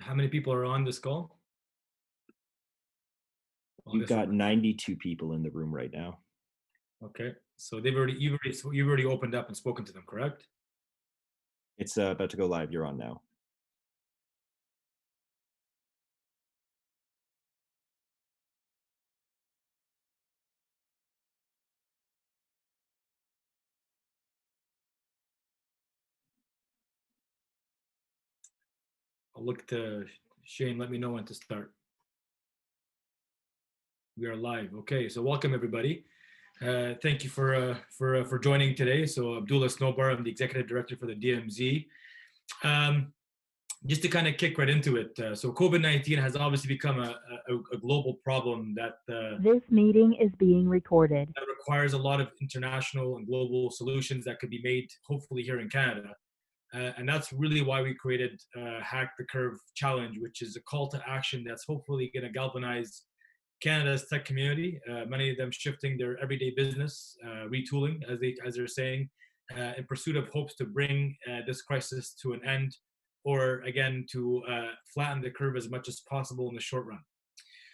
How many people are on this call? Well, I You've guess we're got 92 people in the room right now. okay. So you've already opened up and spoken to them, correct? It's about to go live. You're on now. I'll look to Shane. Let me know when to start. We are live. Okay, so welcome everybody. Thank you for joining today. So Abdullah Snowbar, I'm the executive director for the DMZ. Um, just to kind of kick right into it, so COVID-19 has obviously become a global problem This meeting is being recorded. that requires a lot of international and global solutions that could be made, hopefully here in Canada. And that's really why we created Hack the Curve Challenge, which is a call to action that's hopefully going to galvanize Canada's tech community. Many of them shifting their everyday business, retooling, as they're saying, in pursuit of hopes to bring this crisis to an end, or again to flatten the curve as much as possible in the short run.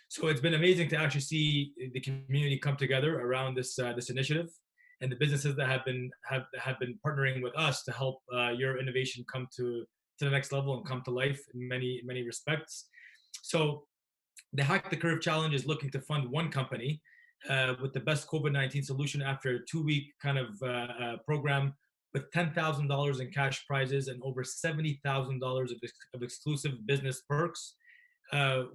So it's been amazing to actually see the community come together around this initiative, and the businesses that have been partnering with us to help your innovation come to the next level and come to life in many respects. So the Hack the Curve Challenge is looking to fund one company with the best COVID-19 solution after a 2-week kind of program with $10,000 in cash prizes and over $70,000 of exclusive business perks.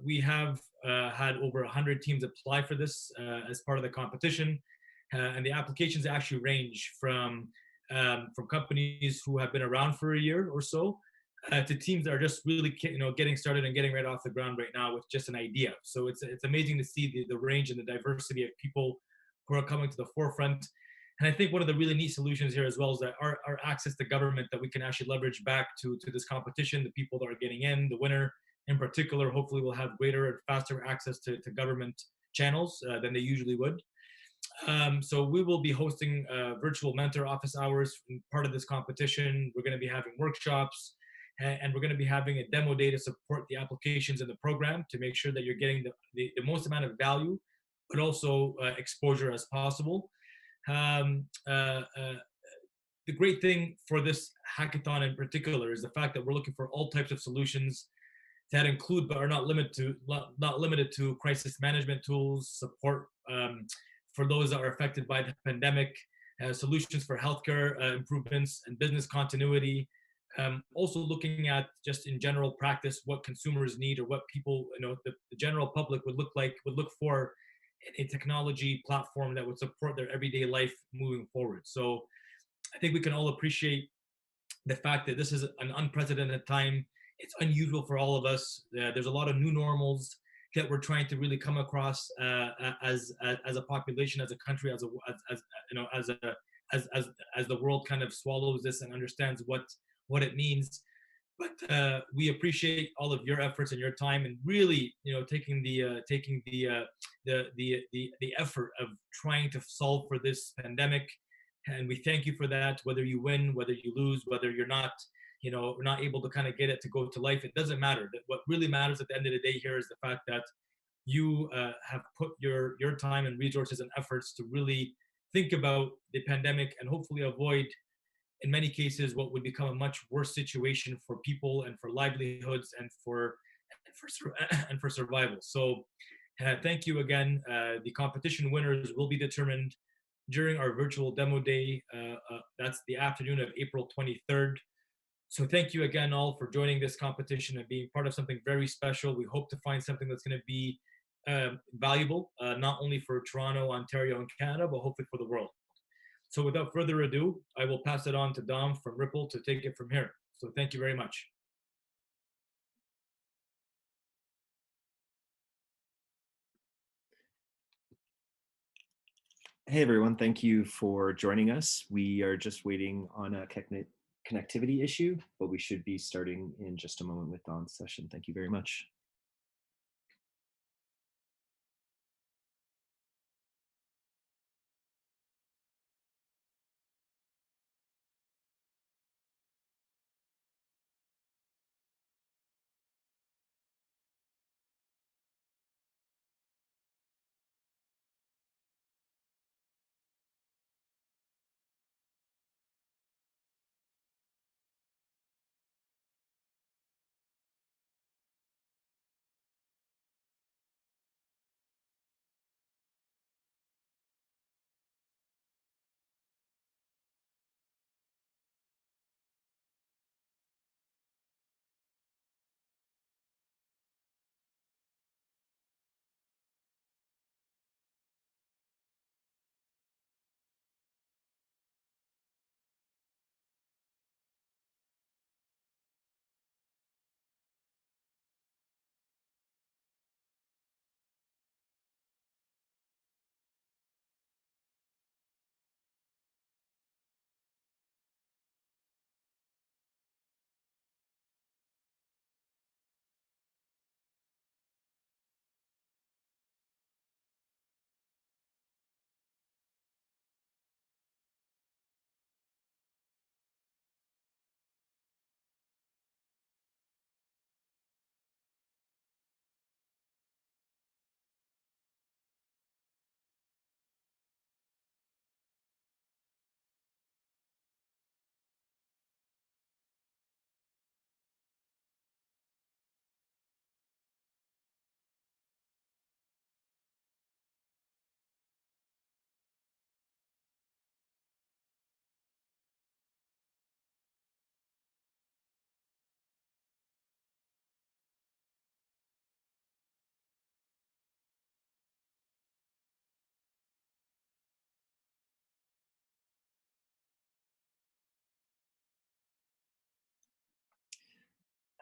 We have had over 100 teams apply for this as part of the competition, and the applications actually range from companies who have been around for a year or so to teams that are just really getting started and getting right off the ground right now with just an idea. So it's amazing to see the range and the diversity of people who are coming to the forefront. And I think one of the really neat solutions here as well is that our access to government that we can actually leverage back to this competition, the people that are getting in, the winner in particular, hopefully will have greater and faster access to government channels than they usually would. So we will be hosting virtual mentor office hours part of this competition. We're going to be having workshops, and we're going to be having a demo day to support the applications in the program to make sure that you're getting the most amount of value, but also exposure as possible. Um, uh, uh, the great thing for this hackathon in particular is the fact that we're looking for all types of solutions that include but are not limited to crisis management tools, support for those that are affected by the pandemic, solutions for healthcare improvements and business continuity. Also looking at just in general practice what consumers need or what people, the general public would look for in a technology platform that would support their everyday life moving forward. So I think we can all appreciate the fact that this is an unprecedented time. It's unusual for all of us. There's a lot of new normals that we're trying to really come across as a population, as a country, as you know, as the world kind of swallows this and understands what it means. But we appreciate all of your efforts and your time, and really, taking the effort of trying to solve for this pandemic, and we thank you for that. Whether you win, whether you lose, whether you're not able to kind of get it to go to life, it doesn't matter. What really matters at the end of the day here is the fact that you have put your time and resources and efforts to really think about the pandemic and hopefully avoid, in many cases, what would become a much worse situation for people and for livelihoods and for survival. So thank you again. The competition winners will be determined during our virtual demo day. That's the afternoon of April 23rd. So thank you again all for joining this competition and being part of something very special. We hope to find something that's going to be valuable, not only for Toronto, Ontario, and Canada, but hopefully for the world. So without further ado, I will pass it on to Dom from Ripple to take it from here. So thank you very much. Hey everyone, thank you for joining us. We are just waiting on a connectivity issue, but we should be starting in just a moment with Don's session. Thank you very much.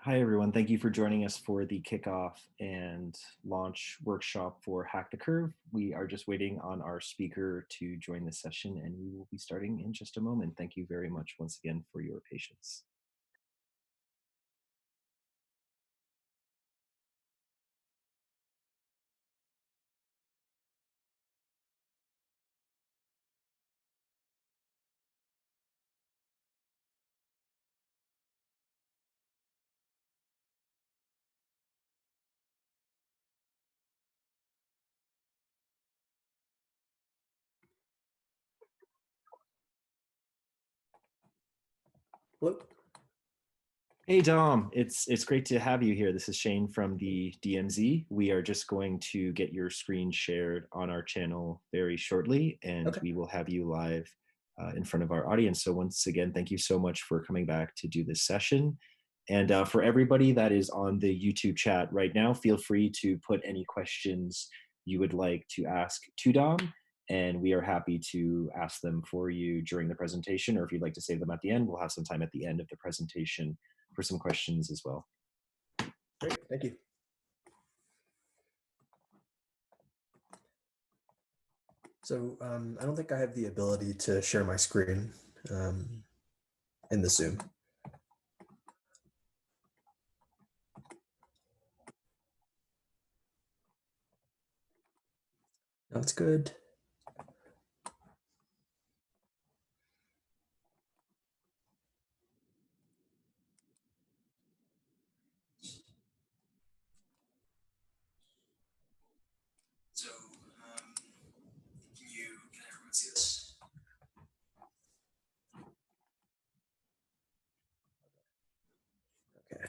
Hi, everyone. Thank you for joining us for the kickoff and launch workshop for Hack the Curve. We are just waiting on our speaker to join the session, and we will be starting in just a moment. Thank you very much once again for your patience. Hello. Hey, Dom. It's great to have you here. This is Shane from the DMZ. We are just going to get your screen shared on our channel very shortly, and Okay. we will have you live in front of our audience. So once again, thank you so much for coming back to do this session. And for everybody that is on the YouTube chat right now, feel free to put any questions you would like to ask to Dom, and we are happy to ask them for you during the presentation, or if you'd like to save them at the end, we'll have some time at the end of the presentation for some questions as well. Great, thank you. So I don't think I have the ability to share my screen in the Zoom. That's good. So can everyone see this? Okay.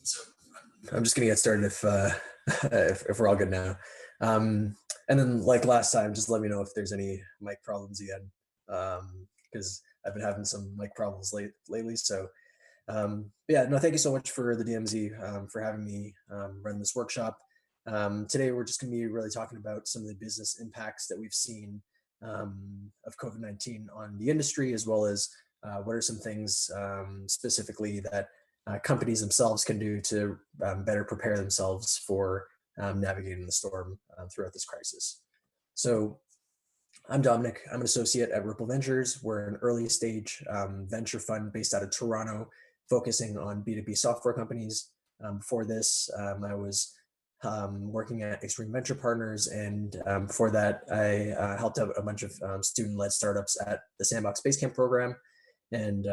So I'm just gonna get started if we're all good now. And then like last time, just let me know if there's any mic problems again, because I've been having some mic problems lately. So yeah, no, thank you so much for the DMZ for having me run this workshop. Today, we're just going to be really talking about some of the business impacts that we've seen of COVID-19 on the industry, as well as what are some things specifically that companies themselves can do to better prepare themselves for navigating the storm throughout this crisis. So I'm Dominic. I'm an associate at Ripple Ventures. We're an early stage venture fund based out of Toronto, focusing on B2B software companies. Before this, I was working at Extreme Venture Partners, and before that, I helped out a bunch of student-led startups at the Sandbox Basecamp program. And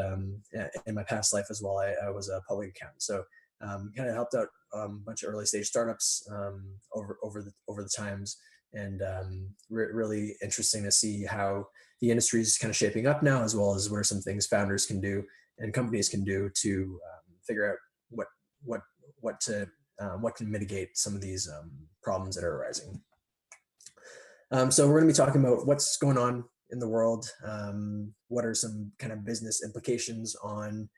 in my past life as well, I was a public accountant. So kind of helped out a bunch of early stage startups over the times. And really interesting to see how the industry is kind of shaping up now, as well as what are some things founders can do and companies can do to figure out what can mitigate some of these problems that are arising. So we're going to be talking about what's going on in the world? What are some kind of business implications on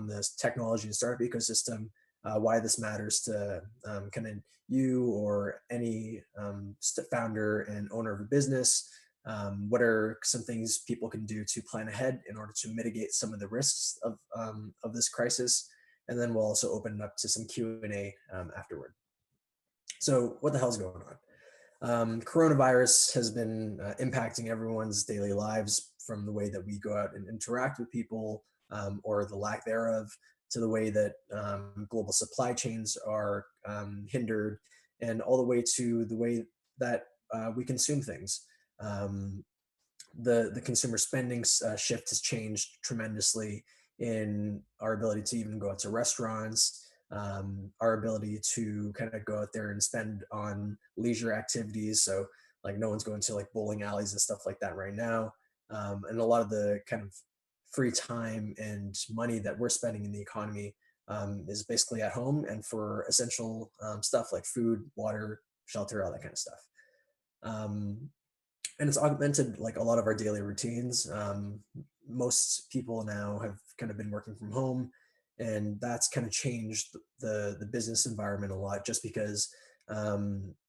this technology and startup ecosystem? Why this matters to kind of you or any founder and owner of a business. What are some things people can do to plan ahead in order to mitigate some of the risks of this crisis? And then we'll also open it up to some Q&A afterward. So what the hell's going on? Coronavirus has been impacting everyone's daily lives, from the way that we go out and interact with people, or the lack thereof, to the way that global supply chains are hindered, and all the way to the way that we consume things. The consumer spending shift has changed tremendously in our ability to even go out to restaurants, our ability to kind of go out there and spend on leisure activities. So like no one's going to like bowling alleys and stuff like that right now. And a lot of the kind of free time and money that we're spending in the economy is basically at home and for essential stuff like food, water, shelter, all that kind of stuff. And it's augmented like a lot of our daily routines. Most people now have kind of been working from home, and that's kind of changed the business environment a lot, just because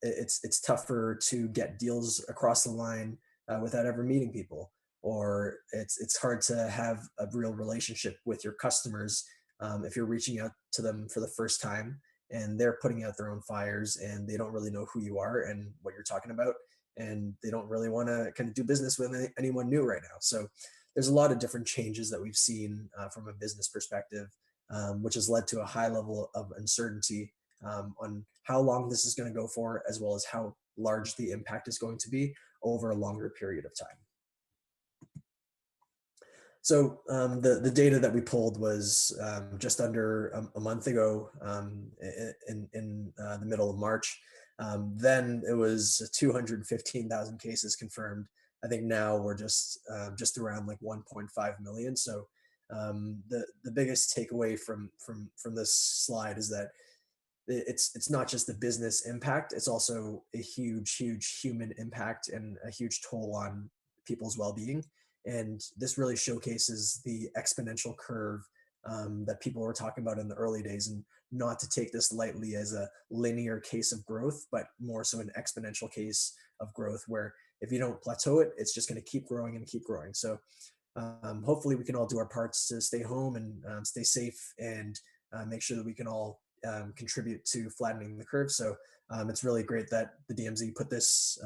it's tougher to get deals across the line without ever meeting people, or it's hard to have a real relationship with your customers if you're reaching out to them for the first time and they're putting out their own fires and they don't really know who you are and what you're talking about, and they don't really want to kind of do business with anyone new right now. So there's a lot of different changes that we've seen from a business perspective, which has led to a high level of uncertainty on how long this is going to go for, as well as how large the impact is going to be over a longer period of time. So the data that we pulled was just under a month ago, in the middle of March. Then it was 215,000 cases confirmed. I think now we're just around like 1.5 million. So the biggest takeaway from this slide is that it's not just the business impact; it's also a huge human impact and a huge toll on people's well-being. And this really showcases the exponential curve that people were talking about in the early days, and not to take this lightly as a linear case of growth, but more so an exponential case of growth, where if you don't plateau it, it's just going to keep growing and keep growing. So hopefully we can all do our parts to stay home and stay safe, and make sure that we can all contribute to flattening the curve. So it's really great that the DMZ put this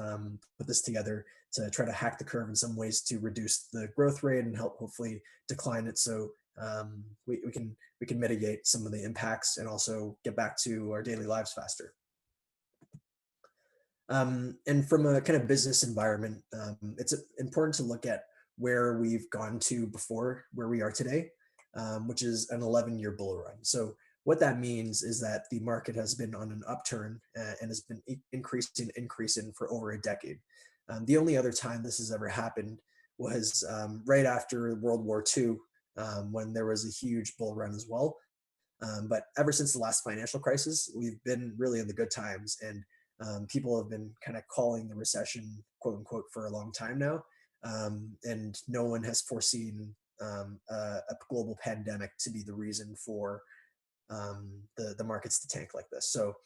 together to try to hack the curve in some ways to reduce the growth rate and help hopefully decline it, so we can mitigate some of the impacts and also get back to our daily lives faster. And from a kind of business environment, it's important to look at where we've gone to before where we are today, which is an 11-year bull run. So what that means is that the market has been on an upturn and has been increasing for over a decade. The only other time this has ever happened was right after World War II, when there was a huge bull run as well. But ever since the last financial crisis, we've been really in the good times, and people have been kind of calling the recession, quote unquote, for a long time now. And no one has foreseen a global pandemic to be the reason for the markets to tank like this. So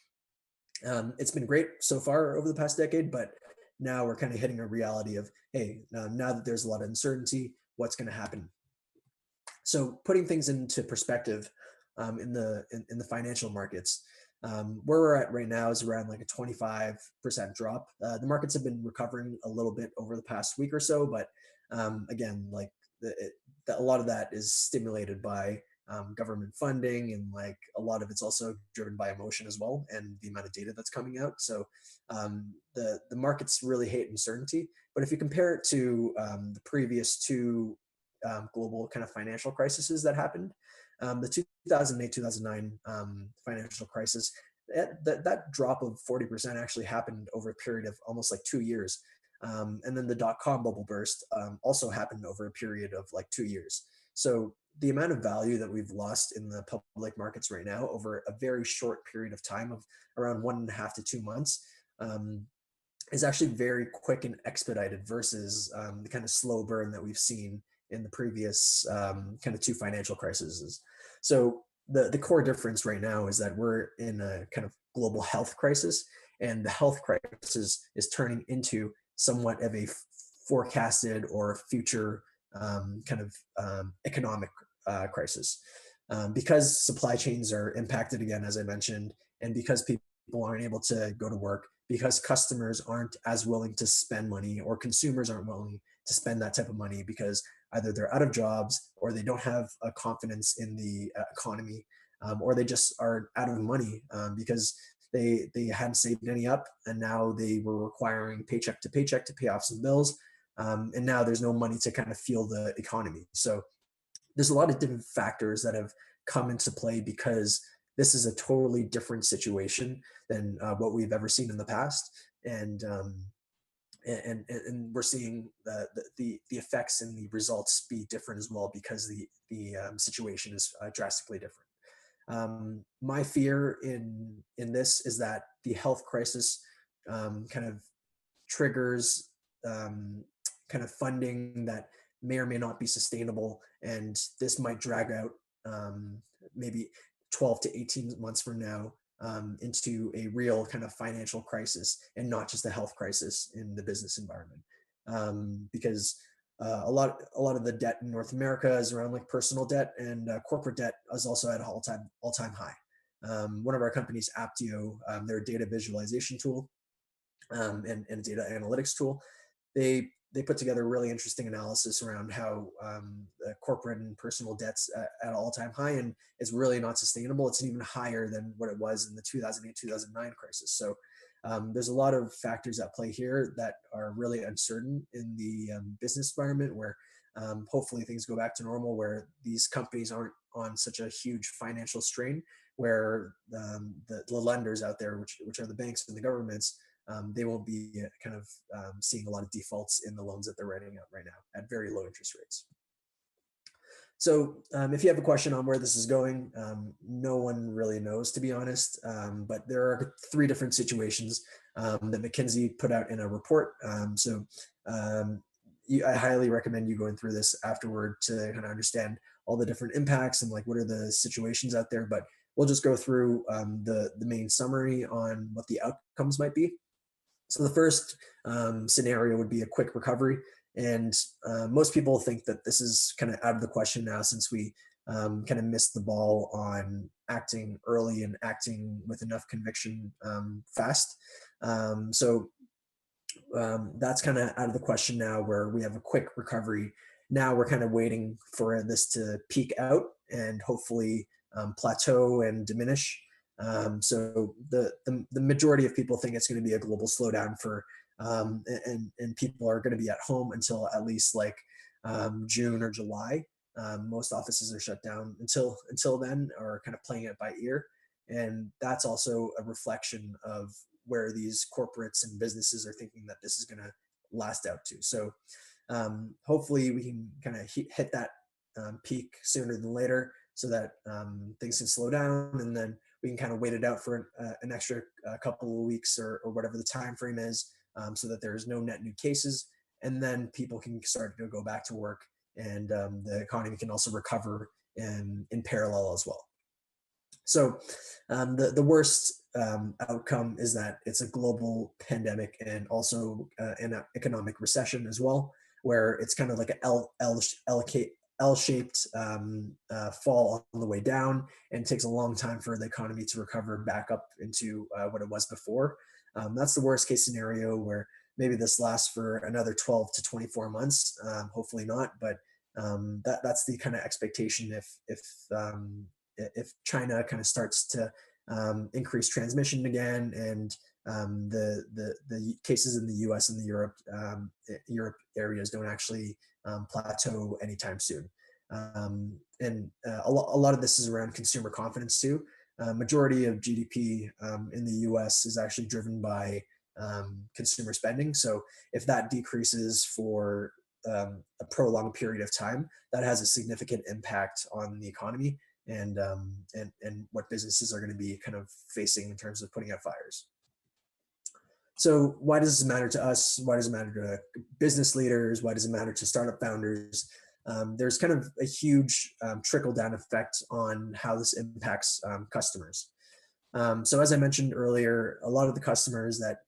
it's been great so far over the past decade, but now we're kind of hitting a reality of, hey, now that there's a lot of uncertainty, what's going to happen? So putting things into perspective, in the financial markets, where we're at right now is around like a 25% drop. The markets have been recovering a little bit over the past week or so, but again, like a lot of that is stimulated by government funding, and like a lot of it's also driven by emotion as well, and the amount of data that's coming out. So the markets really hate uncertainty, but if you compare it to the previous two global kind of financial crises that happened, the 2008-2009 financial crisis, that drop of 40% actually happened over a period of almost like 2 years. And then the dot-com bubble burst also happened over a period of like 2 years. So the amount of value that we've lost in the public markets right now over a very short period of time of around 1.5 to 2 months is actually very quick and expedited versus the kind of slow burn that we've seen in the previous kind of two financial crises. So the core difference right now is that we're in a kind of global health crisis, and the health crisis is turning into somewhat of a forecasted or future kind of economic crisis. Because supply chains are impacted again, as I mentioned, and because people aren't able to go to work, because customers aren't as willing to spend money, or consumers aren't willing to spend that type of money because either they're out of jobs, or they don't have a confidence in the economy, or they just are out of money because they hadn't saved any up, and now they were requiring paycheck to paycheck to pay off some bills, and now there's no money to kind of fuel the economy. So there's a lot of different factors that have come into play because this is a totally different situation than what we've ever seen in the past, and we're seeing the effects and the results be different as well because the situation is drastically different. My fear in this is that the health crisis kind of triggers kind of funding that may or may not be sustainable, and this might drag out maybe 12 to 18 months from now into a real kind of financial crisis and not just a health crisis in the business environment. Because a lot of the debt in North America is around like personal debt, and corporate debt is also at an all-time high. One of our companies, Aptio, they're a data visualization tool and data analytics tool. They put together a really interesting analysis around how the corporate and personal debts at an all-time high, and it's really not sustainable. It's even higher than what it was in the 2008-2009 crisis. So there's a lot of factors at play here that are really uncertain in the business environment, where hopefully things go back to normal, where these companies aren't on such a huge financial strain, where the lenders out there, which are the banks and the governments, they won't be kind of seeing a lot of defaults in the loans that they're writing out right now at very low interest rates. So if you have a question on where this is going, no one really knows, to be honest, but there are 3 different situations that McKinsey put out in a report. I highly recommend you going through this afterward to kind of understand all the different impacts and like what are the situations out there, but we'll just go through the main summary on what the outcomes might be. So the first scenario would be a quick recovery. And most people think that this is kind of out of the question now, since we kind of missed the ball on acting early and acting with enough conviction fast. That's kind of out of the question now, where we have a quick recovery. Now we're kind of waiting for this to peak out and hopefully plateau and diminish. So the majority of people think it's going to be a global slowdown for and people are going to be at home until at least like June or July. Most offices are shut down until then, or kind of playing it by ear. And that's also a reflection of where these corporates and businesses are thinking that this is going to last out to. So hopefully we can kind of hit that peak sooner than later, so that things can slow down, and then we can kind of wait it out for an extra couple of weeks or whatever the time frame is, so that there's no net new cases, and then people can start to go back to work, and the economy can also recover in parallel as well. So the worst outcome is that it's a global pandemic and also an economic recession as well, where it's kind of like an L-shaped fall on the way down, and it takes a long time for the economy to recover back up into what it was before. That's the worst case scenario, where maybe this lasts for another 12 to 24 months. Hopefully not, but that's the kind of expectation if China kind of starts to increase transmission again, and the cases in the U.S. and the Europe areas don't actually plateau anytime soon. And a lot of this is around consumer confidence too. Majority of GDP in the U.S. is actually driven by consumer spending. So if that decreases for a prolonged period of time, that has a significant impact on the economy and what businesses are going to be kind of facing in terms of putting out fires. So why does this matter to us? Why does it matter to business leaders? Why does it matter to startup founders? There's kind of a huge trickle-down effect on how this impacts customers. So as I mentioned earlier, a lot of the customers that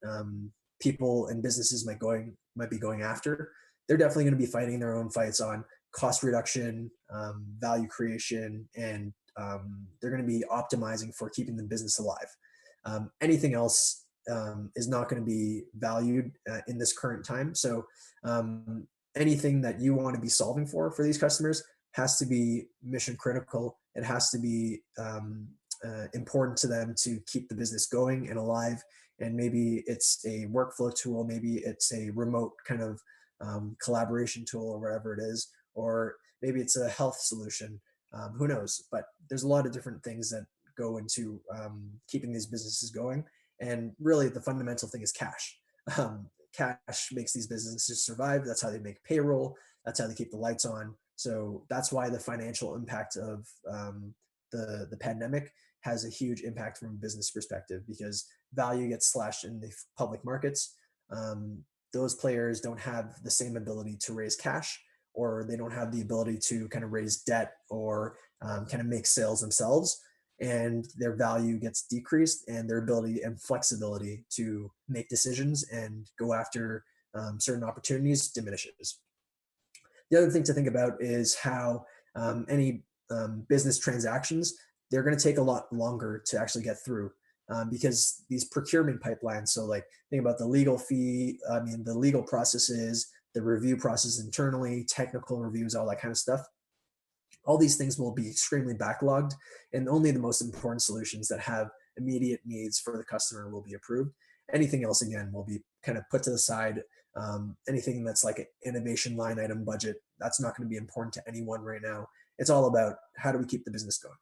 people and businesses might be going after, they're definitely going to be fighting their own fights on cost reduction, value creation, and they're going to be optimizing for keeping the business alive. Anything else is not going to be valued in this current time. So anything that you want to be solving for these customers has to be mission critical. It has to be important to them to keep the business going and alive. And maybe it's a workflow tool, maybe it's a remote kind of collaboration tool or whatever it is, or maybe it's a health solution. Who knows? But there's a lot of different things that go into keeping these businesses going. And really, the fundamental thing is cash. Cash makes these businesses survive. That's how they make payroll. That's how they keep the lights on. So that's why the financial impact of the pandemic has a huge impact from a business perspective, because value gets slashed in the public markets. Those players don't have the same ability to raise cash, or they don't have the ability to kind of raise debt or kind of make sales themselves, and their value gets decreased, and their ability and flexibility to make decisions and go after certain opportunities diminishes. The other thing to think about is how any business transactions, they're going to take a lot longer to actually get through because these procurement pipelines. So like think about the legal fee, the legal processes, the review process internally, technical reviews, all that kind of stuff. All these things will be extremely backlogged, and only the most important solutions that have immediate needs for the customer will be approved. Anything else, again, will be kind of put to the side. Anything that's like an innovation line item budget, that's not going to be important to anyone right now. It's all about how do we keep the business going.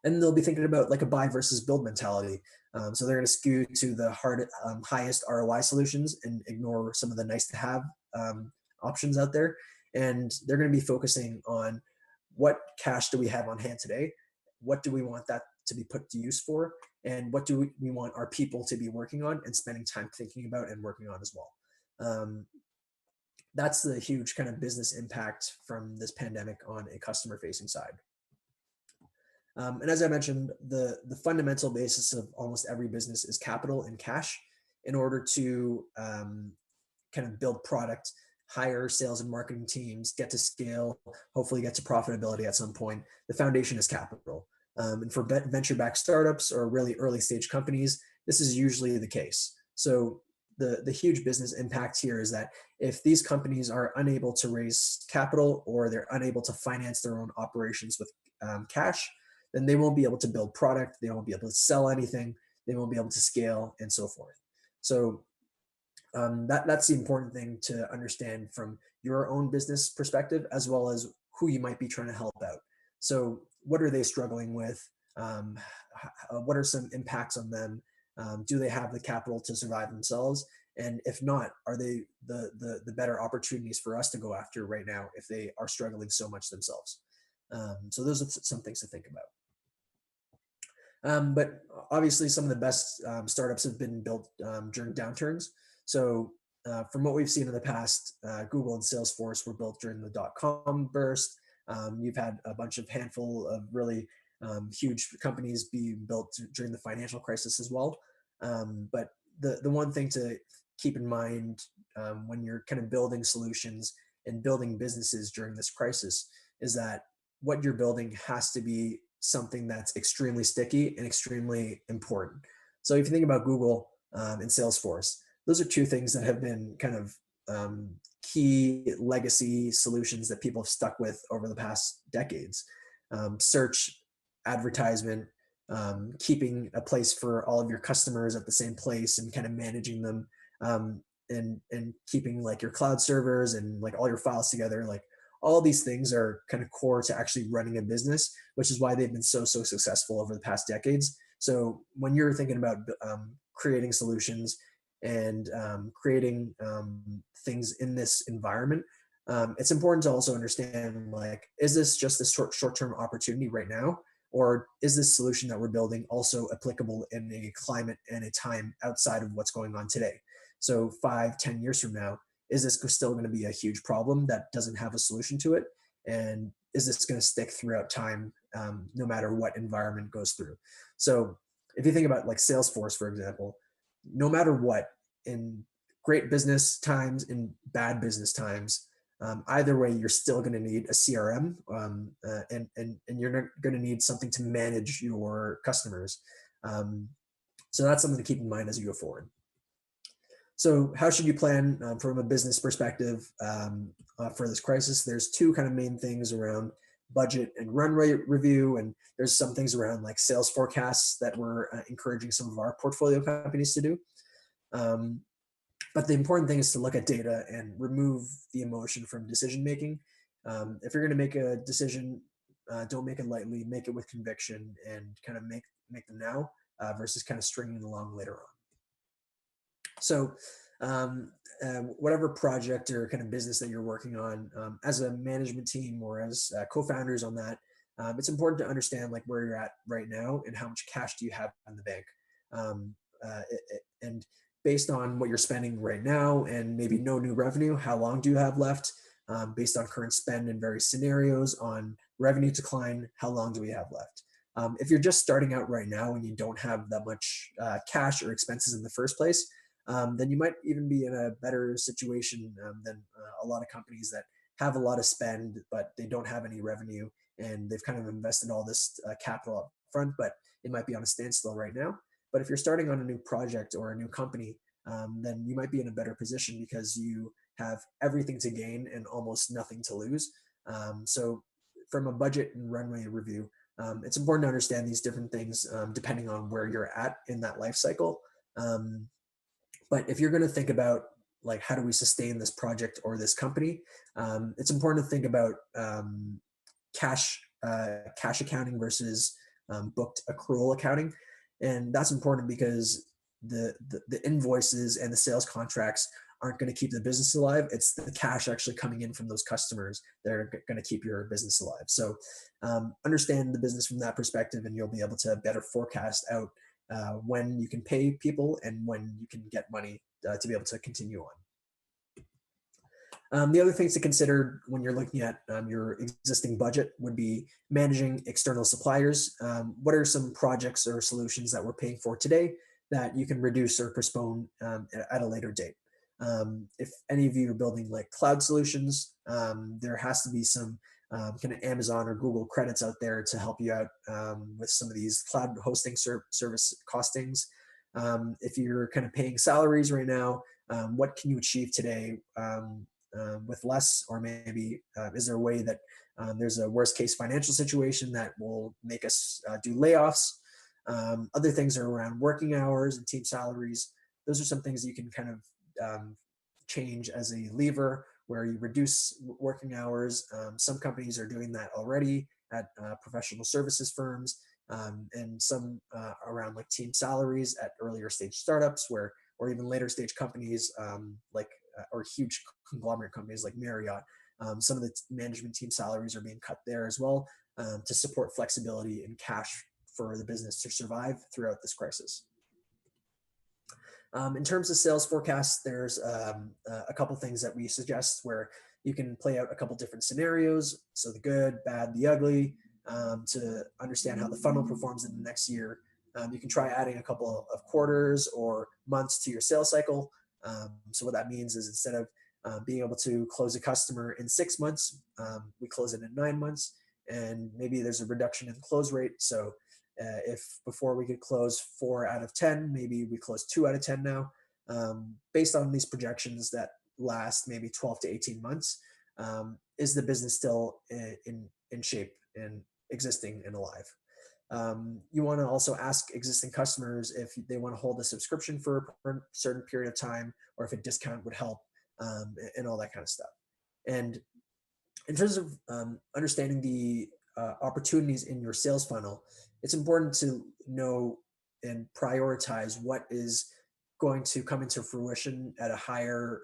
And they'll be thinking about like a buy versus build mentality. So they're going to skew to the highest ROI solutions and ignore some of the nice to have options out there. And they're going to be focusing on what cash do we have on hand today? What do we want that to be put to use for? And what do we want our people to be working on and spending time thinking about and working on as well? That's the huge kind of business impact from this pandemic on a customer facing side. And as I mentioned, the fundamental basis of almost every business is capital and cash in order to kind of build product, hire sales and marketing teams, get to scale, hopefully get to profitability at some point. The foundation is capital. And for venture-backed startups or really early stage companies, this is usually the case. So the huge business impact here is that if these companies are unable to raise capital or they're unable to finance their own operations with cash, then they won't be able to build product, they won't be able to sell anything, they won't be able to scale, and so forth. So that's the important thing to understand from your own business perspective, as well as who you might be trying to help out. So what are they struggling with? What are some impacts on them? Do they have the capital to survive themselves? And if not, are they the better opportunities for us to go after right now if they are struggling so much themselves? So those are some things to think about. But obviously some of the best startups have been built during downturns. So from what we've seen in the past, Google and Salesforce were built during the .com burst. You've had a bunch of handful of really huge companies being built during the financial crisis as well. But the one thing to keep in mind when you're kind of building solutions and building businesses during this crisis is that what you're building has to be something that's extremely sticky and extremely important. So if you think about Google and Salesforce, those are two things that have been kind of key legacy solutions that people have stuck with over the past decades. Search, advertisement, keeping a place for all of your customers at the same place and kind of managing them, and keeping like your cloud servers and like all your files together. Like all these things are kind of core to actually running a business, which is why they've been so successful over the past decades. So when you're thinking about creating solutions and creating things in this environment, it's important to also understand, like, is this just a short-term opportunity right now? Or is this solution that we're building also applicable in a climate and a time outside of what's going on today? So 5, 10 years from now, is this still going to be a huge problem that doesn't have a solution to it? And is this going to stick throughout time, no matter what environment goes through? So if you think about like Salesforce, for example, no matter what, in great business times, in bad business times, either way, you're still going to need a CRM, and you're going to need something to manage your customers. So that's something to keep in mind as you go forward. So how should you plan from a business perspective for this crisis? There's two kind of main things around budget and run rate review, and there's some things around like sales forecasts that we're encouraging some of our portfolio companies to do. But the important thing is to look at data and remove the emotion from decision making. If you're going to make a decision, don't make it lightly, make it with conviction, and kind of make them now versus kind of stringing it along later on. So whatever project or kind of business that you're working on, as a management team or as co-founders on that, it's important to understand like where you're at right now and how much cash do you have in the bank. And based on what you're spending right now and maybe no new revenue, how long do you have left? Based on current spend in various scenarios on revenue decline, how long do we have left? If you're just starting out right now and you don't have that much cash or expenses in the first place, then you might even be in a better situation than a lot of companies that have a lot of spend, but they don't have any revenue, and they've kind of invested all this capital up front, but it might be on a standstill right now. But if you're starting on a new project or a new company, then you might be in a better position because you have everything to gain and almost nothing to lose. So from a budget and runway review, it's important to understand these different things depending on where you're at in that life cycle. But if you're going to think about like how do we sustain this project or this company, it's important to think about cash accounting versus booked accrual accounting, and that's important because the invoices and the sales contracts aren't going to keep the business alive. It's the cash actually coming in from those customers that are going to keep your business alive. So understand the business from that perspective, and you'll be able to better forecast out when you can pay people and when you can get money to be able to continue on. The other things to consider when you're looking at your existing budget would be managing external suppliers. What are some projects or solutions that we're paying for today that you can reduce or postpone at a later date? If any of you are building like cloud solutions, there has to be some kind of Amazon or Google credits out there to help you out with some of these cloud hosting service costings. If you're kind of paying salaries right now, what can you achieve today with less? Or maybe is there a way that there's a worst case financial situation that will make us do layoffs? Other things are around working hours and team salaries. Those are some things you can kind of change as a lever where you reduce working hours. Some companies are doing that already at professional services firms, and some around like team salaries at earlier stage startups or even later stage companies or huge conglomerate companies like Marriott. Some of the management team salaries are being cut there as well to support flexibility and cash for the business to survive throughout this crisis. In terms of sales forecasts, there's a couple things that we suggest where you can play out a couple different scenarios. So the good, bad, the ugly, to understand how the funnel performs in the next year. You can try adding a couple of quarters or months to your sales cycle. So what that means is instead of being able to close a customer in 6 months, we close it in 9 months, and maybe there's a reduction in close rate. So if before we could close 4 out of 10, maybe we close 2 out of 10 now, based on these projections that last maybe 12 to 18 months. Is the business still in shape and existing and alive? You want to also ask existing customers if they want to hold a subscription for a certain period of time, or if a discount would help, and all that kind of stuff. And in terms of understanding the opportunities in your sales funnel, it's important to know and prioritize what is going to come into fruition at a higher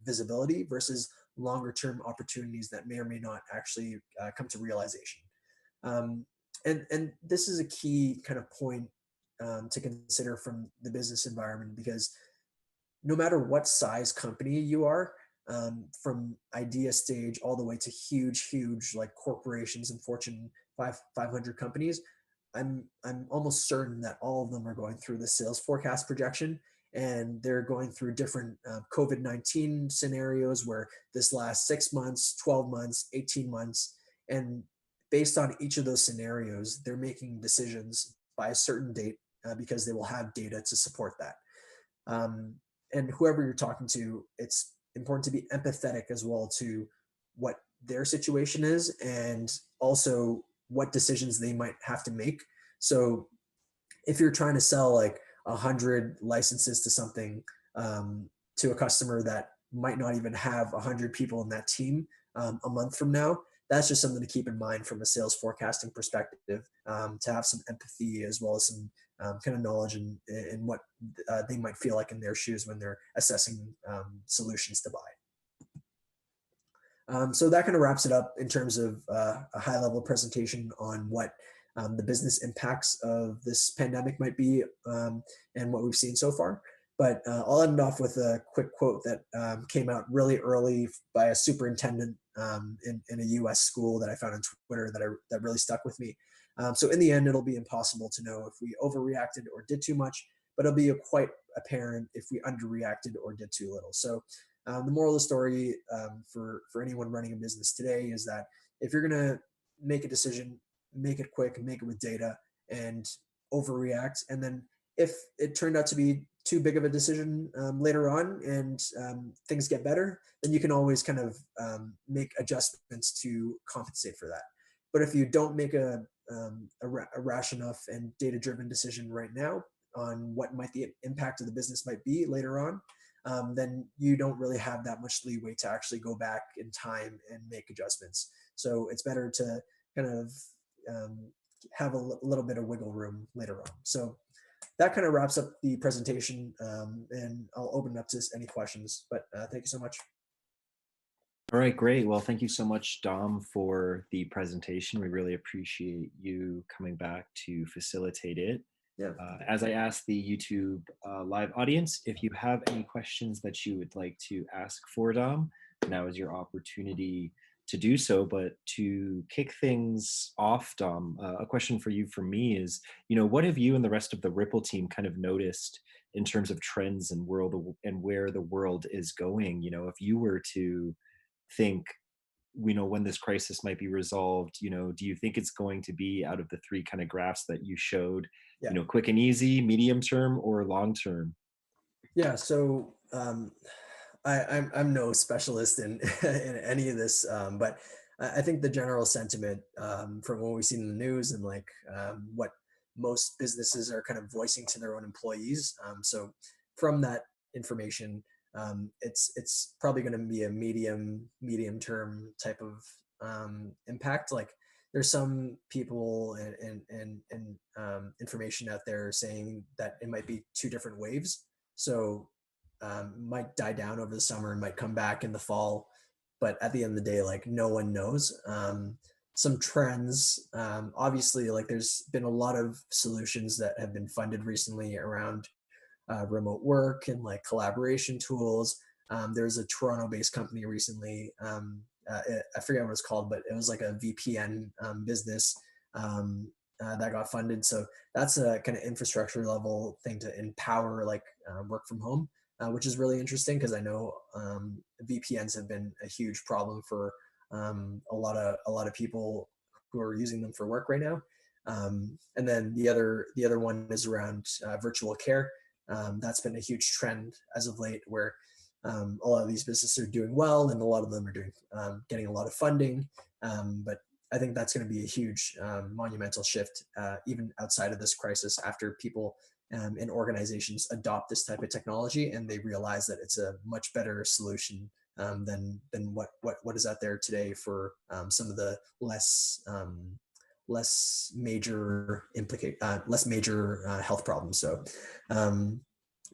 visibility versus longer term opportunities that may or may not actually come to realization. and this is a key kind of point to consider from the business environment, because no matter what size company you are, from idea stage all the way to huge like corporations and Fortune 500 companies, I'm almost certain that all of them are going through the sales forecast projection, and they're going through different COVID-19 scenarios where this lasts 6 months, 12 months, 18 months, and based on each of those scenarios, they're making decisions by a certain date because they will have data to support that. Um, and whoever you're talking to, it's important to be empathetic as well to what their situation is, and also what decisions they might have to make. So if you're trying to sell like 100 licenses to something, to a customer that might not even have 100 people in that team a month from now, that's just something to keep in mind from a sales forecasting perspective, to have some empathy as well as some kind of knowledge in what they might feel like in their shoes when they're assessing solutions to buy. So that kind of wraps it up in terms of a high level presentation on what the business impacts of this pandemic might be, and what we've seen so far. But I'll end off with a quick quote that came out really early by a superintendent in a US school that I found on Twitter that really stuck with me. So in the end, it'll be impossible to know if we overreacted or did too much, but it'll be quite apparent if we underreacted or did too little. So the moral of the story for anyone running a business today is that if you're going to make a decision, make it quick, make it with data, and overreact. And then if it turned out to be too big of a decision later on, and things get better, then you can always kind of make adjustments to compensate for that. But if you don't make a rash enough and data-driven decision right now on what might the impact of the business might be later on, then you don't really have that much leeway to actually go back in time and make adjustments. So it's better to kind of have a little bit of wiggle room later on. So that kind of wraps up the presentation, and I'll open it up to any questions, but thank you so much. All right, great. Well, thank you so much, Dom, for the presentation. We really appreciate you coming back to facilitate it. Yeah. As I asked the YouTube live audience, if you have any questions that you would like to ask for Dom, now is your opportunity to do so. But to kick things off, Dom, a question for you from me is, what have you and the rest of the Ripple team kind of noticed in terms of trends and where the world is going? If you were to think, when this crisis might be resolved, do you think it's going to be out of the three kind of graphs that you showed, quick and easy, medium term, or long term? Yeah. So I'm no specialist in in any of this, but I think the general sentiment from what we've seen in the news and like what most businesses are kind of voicing to their own employees. So from that information, it's probably going to be a medium term type of impact. Like there's some people and information out there saying that it might be two different waves. So might die down over the summer and might come back in the fall, but at the end of the day, like no one knows. Some trends, obviously, like there's been a lot of solutions that have been funded recently around remote work and like collaboration tools. There's a Toronto-based company recently. I forget what it's called, but it was like a VPN business that got funded. So that's a kind of infrastructure level thing to empower like work from home, which is really interesting because I know VPNs have been a huge problem for a lot of people who are using them for work right now. And then the other one is around virtual care. That's been a huge trend as of late, where a lot of these businesses are doing well, and a lot of them are doing getting a lot of funding. But I think that's going to be a huge monumental shift, even outside of this crisis, after people and organizations adopt this type of technology and they realize that it's a much better solution than what is out there today for some of the less major health problems. So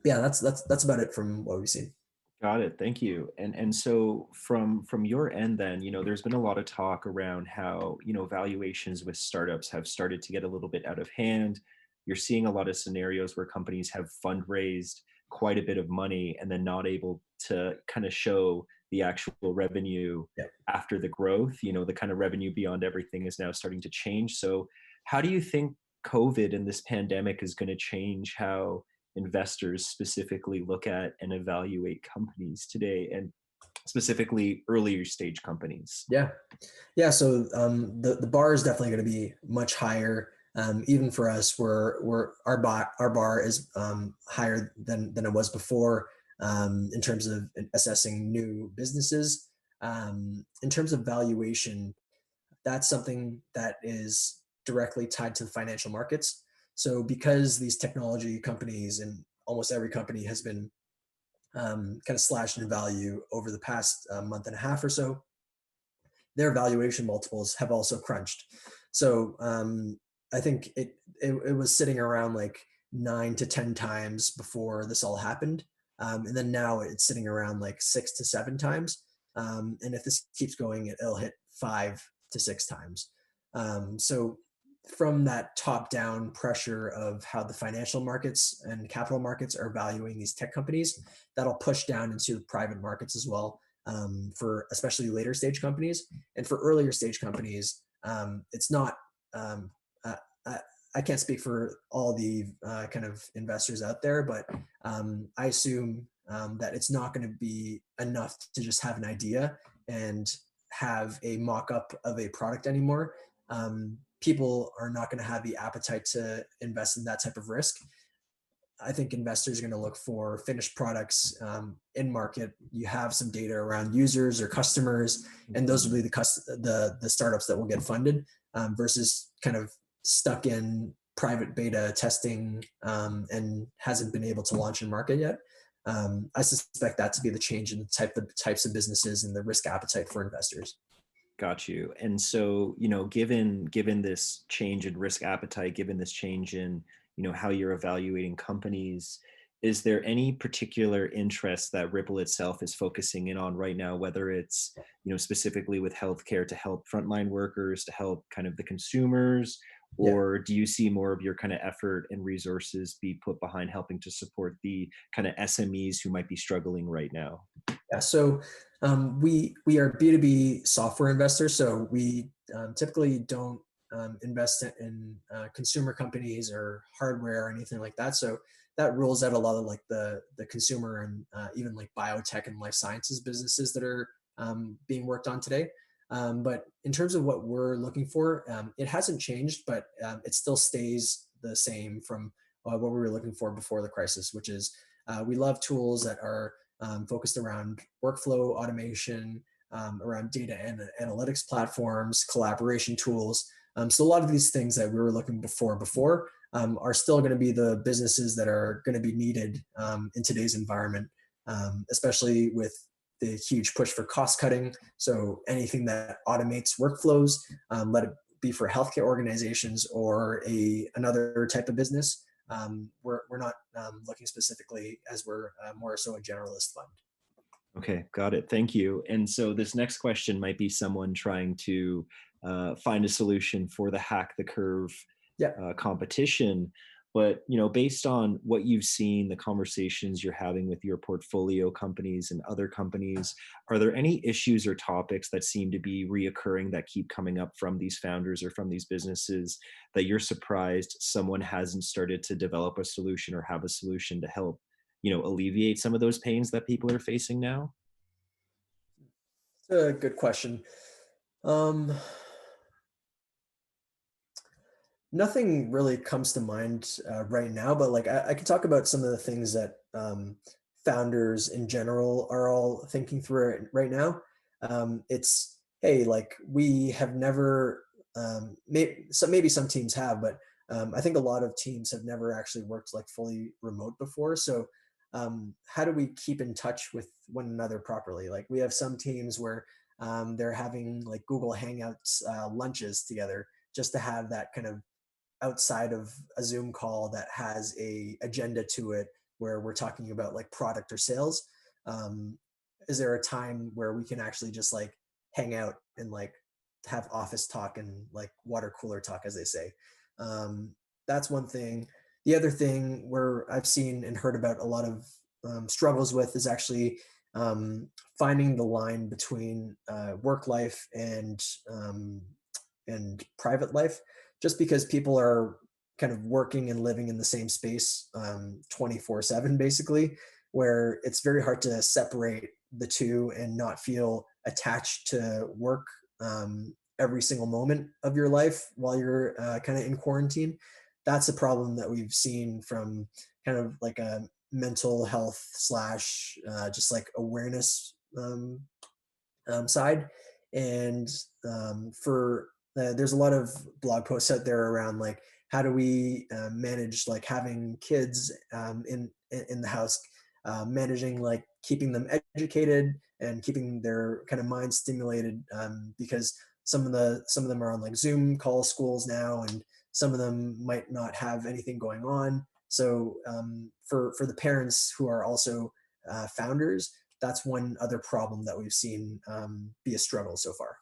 yeah, that's about it from what we've seen. Got it. Thank you. And so from your end then, there's been a lot of talk around how, valuations with startups have started to get a little bit out of hand. You're seeing a lot of scenarios where companies have fundraised quite a bit of money and then not able to kind of show the actual revenue Yeah. after the growth. The kind of revenue beyond everything is now starting to change. So how do you think COVID and this pandemic is going to change how investors specifically look at and evaluate companies today, and specifically earlier stage companies? Yeah. Yeah. So the bar is definitely going to be much higher. Even for us, our bar is higher than it was before in terms of assessing new businesses. In terms of valuation, that's something that is directly tied to the financial markets. So because these technology companies and almost every company has been kind of slashed in value over the past month and a half or so, their valuation multiples have also crunched. So I think it was sitting around like 9 to 10 times before this all happened, and then now it's sitting around like 6 to 7 times. And if this keeps going, it'll hit 5 to 6 times. So from that top-down pressure of how the financial markets and capital markets are valuing these tech companies, that'll push down into the private markets as well, for especially later stage companies. And for earlier stage companies, it's not, um, uh, I can't speak for all the kind of investors out there, but I assume that it's not going to be enough to just have an idea and have a mock-up of a product anymore. People are not going to have the appetite to invest in that type of risk. I think investors are going to look for finished products in market. You have some data around users or customers, and those will be the startups that will get funded, versus kind of stuck in private beta testing and hasn't been able to launch in market yet. I suspect that to be the change in the types of businesses and the risk appetite for investors. Got you. And so, given this change in risk appetite, given this change in, how you're evaluating companies, is there any particular interest that Ripple itself is focusing in on right now, whether it's, specifically with healthcare to help frontline workers, to help kind of the consumers, Yeah. or do you see more of your kind of effort and resources be put behind helping to support the kind of SMEs who might be struggling right now? Yeah, so we are B2B software investors, so we typically don't invest in consumer companies or hardware or anything like that. So that rules out a lot of like the consumer and even like biotech and life sciences businesses that are being worked on today. But in terms of what we're looking for, it hasn't changed, but it still stays the same from what we were looking for before the crisis, which is we love tools that are focused around workflow automation, around data and analytics platforms, collaboration tools. So a lot of these things that we were looking before are still going to be the businesses that are going to be needed in today's environment, especially with the huge push for cost cutting. So anything that automates workflows, let it be for healthcare organizations or another type of business, we're not looking specifically, as we're more so a generalist fund. Okay, got it. Thank you. And so this next question might be someone trying to find a solution for the Hack the Curve Yeah. competition. But based on what you've seen, the conversations you're having with your portfolio companies and other companies, are there any issues or topics that seem to be reoccurring that keep coming up from these founders or from these businesses that you're surprised someone hasn't started to develop a solution or have a solution to help, alleviate some of those pains that people are facing now? It's a good question. Um, Nothing really comes to mind right now, but like I could talk about some of the things that founders in general are all thinking through right now. It's, hey, like we have never, maybe some teams have, but I think a lot of teams have never actually worked like fully remote before. So how do we keep in touch with one another properly? Like we have some teams where they're having like Google Hangouts lunches together just to have that kind of outside of a Zoom call that has a agenda to it where we're talking about like product or sales. is there a time where we can actually just like hang out and like have office talk and like water cooler talk, as they say. That's one thing. The other thing where I've seen and heard about a lot of struggles with is actually finding the line between work life and private life, just because people are kind of working and living in the same space 24/7 basically, where it's very hard to separate the two and not feel attached to work every single moment of your life while you're kind of in quarantine. That's a problem that we've seen from kind of like a mental health slash just like awareness side. And for there's a lot of blog posts out there around like how do we manage like having kids in the house, managing like keeping them educated and keeping their kind of mind stimulated, because some of them are on like Zoom call schools now, and some of them might not have anything going on. So for the parents who are also founders, that's one other problem that we've seen be a struggle so far.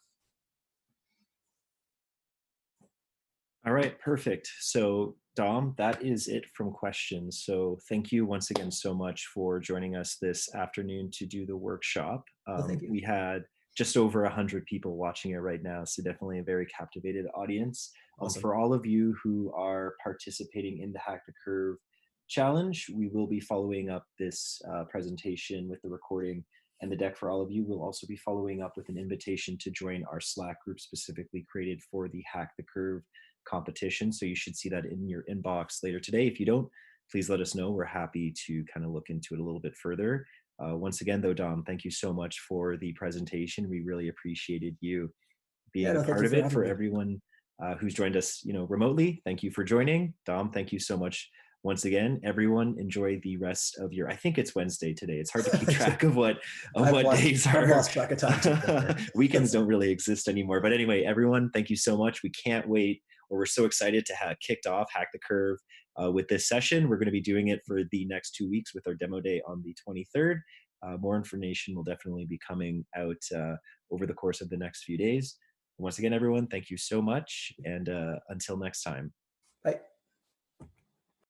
All right, perfect. So Dom, that is it from questions. So thank you once again so much for joining us this afternoon to do the workshop. Thank you. We had just over 100 people watching it right now, so definitely a very captivated audience. Awesome. For all of you who are participating in the Hack the Curve challenge, we will be following up this presentation with the recording and the deck for all of you. We'll also be following up with an invitation to join our Slack group specifically created for the Hack the Curve competition. So you should see that in your inbox later today. If you don't, please let us know. We're happy to kind of look into it a little bit further. Once again, though, Dom, thank you so much for the presentation. We really appreciated you being a part of it. For everyone who's joined us, remotely, thank you for joining. Dom, thank you so much once again. Everyone, enjoy the rest of your. I think it's Wednesday today. It's hard to keep track of what days are. I've lost track of time. Weekends don't really exist anymore. But anyway, everyone, thank you so much. We can't wait. We're so excited to have kicked off Hack the Curve with this session. We're going to be doing it for the next 2 weeks with our demo day on the 23rd. More information will definitely be coming out over the course of the next few days. Once again, everyone, thank you so much. And until next time. Bye.